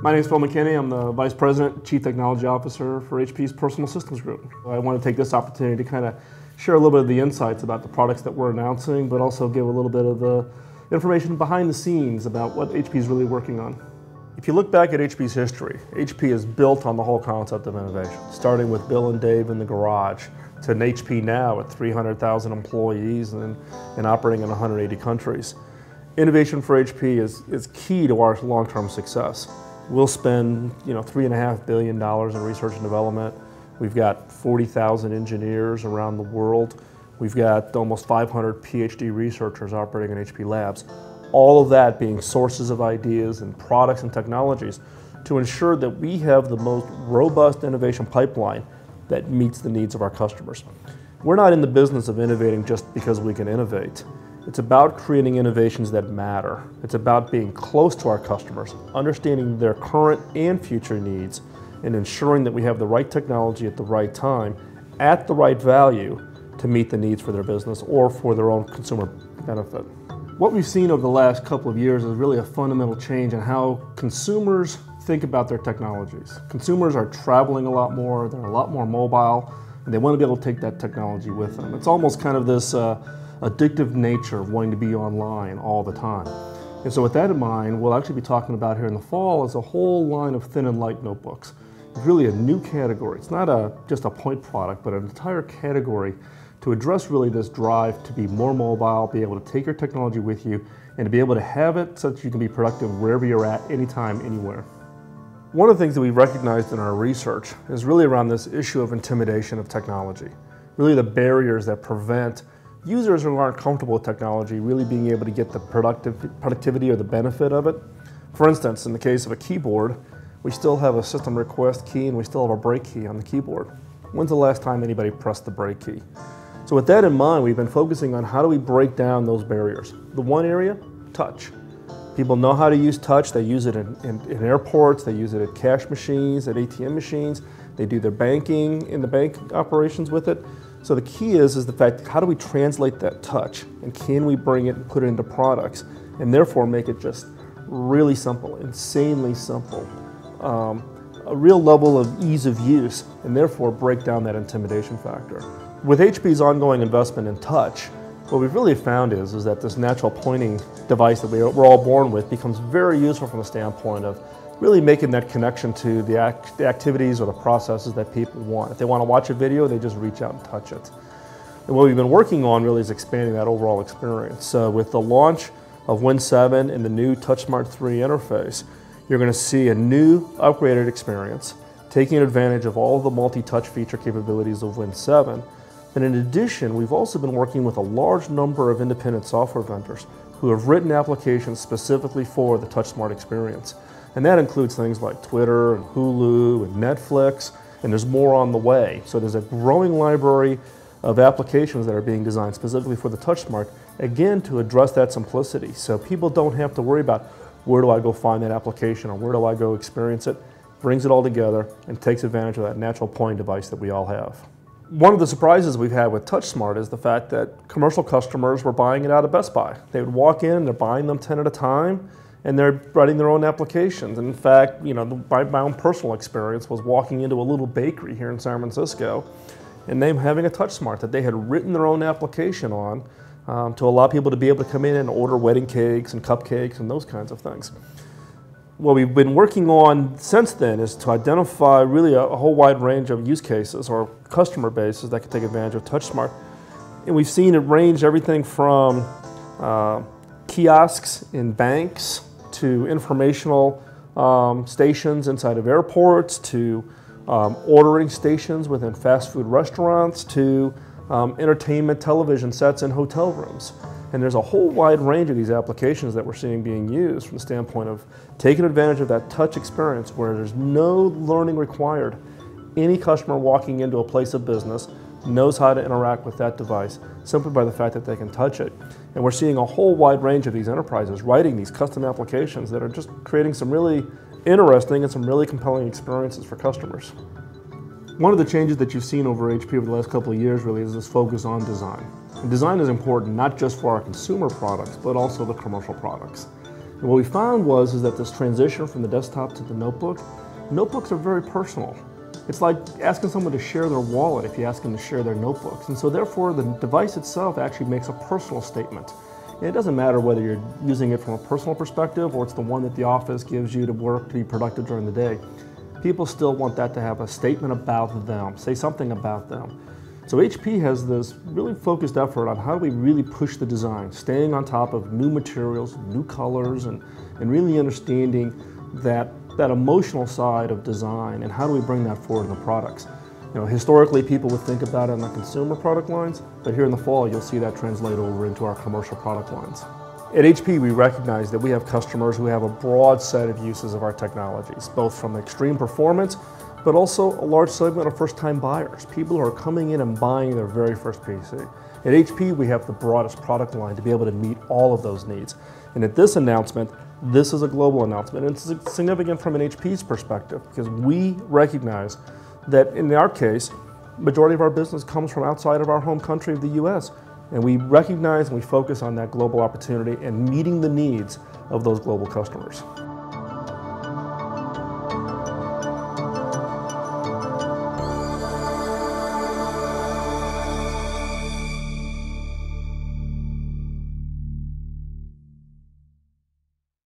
My name is Phil McKinney. I'm the Vice President, Chief Technology Officer for HP's Personal Systems Group. I want to take this opportunity to kind of share a little bit of the insights about the products that we're announcing, but also give a little bit of the information behind the scenes about what HP is really working on. If you look back at HP's history, HP is built on the whole concept of innovation, starting with Bill and Dave in the garage, to an HP now at 300,000 employees and operating in 180 countries. Innovation for HP is key to our long-term success. We'll spend $3.5 billion in research and development. We've got 40,000 engineers around the world. We've got almost 500 PhD researchers operating in HP labs. All of that being sources of ideas and products and technologies to ensure that we have the most robust innovation pipeline that meets the needs of our customers. We're not in the business of innovating just because we can innovate. It's about creating innovations that matter. It's about being close to our customers, understanding their current and future needs, and ensuring that we have the right technology at the right time, at the right value, to meet the needs for their business or for their own consumer benefit. What we've seen over the last couple of years is really a fundamental change in how consumers think about their technologies. Consumers are traveling a lot more, they're a lot more mobile, and they want to be able to take that technology with them. It's almost kind of this addictive nature of wanting to be online all the time. And so with that in mind, we'll actually be talking about here in the fall is a whole line of thin and light notebooks. It's really a new category. It's not just a point product, but an entire category to address really this drive to be more mobile, be able to take your technology with you, and to be able to have it so that you can be productive wherever you're at, anytime, anywhere. One of the things that we recognized in our research is really around this issue of intimidation of technology. Really the barriers that prevent users who aren't comfortable with technology really being able to get the productivity or the benefit of it. For instance, in the case of a keyboard, we still have a system request key and we still have a break key on the keyboard. When's the last time anybody pressed the break key? So with that in mind, we've been focusing on how do we break down those barriers. The one area, touch. People know how to use touch. They use it in airports, they use it at cash machines, at ATM machines. They do their banking in the bank operations with it. So the key is the fact, how do we translate that touch? And can we bring it and put it into products? And therefore make it just really simple, insanely simple. A real level of ease of use, and therefore break down that intimidation factor. With HP's ongoing investment in touch, what we've really found is that this natural pointing device that we're all born with becomes very useful from the standpoint of really making that connection to the activities or the processes that people want. If they want to watch a video, they just reach out and touch it. And what we've been working on really is expanding that overall experience. So with the launch of Win 7 and the new TouchSmart 3 interface, you're going to see a new upgraded experience, taking advantage of all the multi-touch feature capabilities of Win 7. And in addition, we've also been working with a large number of independent software vendors who have written applications specifically for the TouchSmart experience. And that includes things like Twitter and Hulu and Netflix, and there's more on the way. So there's a growing library of applications that are being designed specifically for the TouchSmart, again, to address that simplicity. So people don't have to worry about where do I go find that application or where do I go experience it. Brings it all together and takes advantage of that natural pointing device that we all have. One of the surprises we've had with TouchSmart is the fact that commercial customers were buying it out of Best Buy. They would walk in, they're buying them 10 at a time, and they're writing their own applications. And in fact, my own personal experience was walking into a little bakery here in San Francisco and them having a TouchSmart that they had written their own application on to allow people to be able to come in and order wedding cakes and cupcakes and those kinds of things. What we've been working on since then is to identify really a whole wide range of use cases or customer bases that can take advantage of TouchSmart. And we've seen it range everything from kiosks in banks to informational stations inside of airports, to ordering stations within fast food restaurants, to entertainment television sets in hotel rooms. And there's a whole wide range of these applications that we're seeing being used from the standpoint of taking advantage of that touch experience where there's no learning required. Any customer walking into a place of business knows how to interact with that device simply by the fact that they can touch it. And we're seeing a whole wide range of these enterprises writing these custom applications that are just creating some really interesting and some really compelling experiences for customers. One of the changes that you've seen over HP over the last couple of years really is this focus on design. And design is important not just for our consumer products, but also the commercial products. And what we found is that this transition from the desktop to the notebook, notebooks are very personal. It's like asking someone to share their wallet if you ask them to share their notebooks. And so therefore the device itself actually makes a personal statement. And it doesn't matter whether you're using it from a personal perspective or it's the one that the office gives you to work to be productive during the day. People still want that to have a statement about them, say something about them. So HP has this really focused effort on how do we really push the design, staying on top of new materials, new colors, and really understanding that emotional side of design and how do we bring that forward in the products. You know, historically people would think about it in the consumer product lines, but here in the fall you'll see that translate over into our commercial product lines. At HP we recognize that we have customers who have a broad set of uses of our technologies, both from extreme performance, but also a large segment of first-time buyers, people who are coming in and buying their very first PC. At HP we have the broadest product line to be able to meet all of those needs. And at this announcement, this is a global announcement, and it's significant from an HP's perspective because we recognize that in our case, majority of our business comes from outside of our home country of the US, and we recognize and we focus on that global opportunity and meeting the needs of those global customers.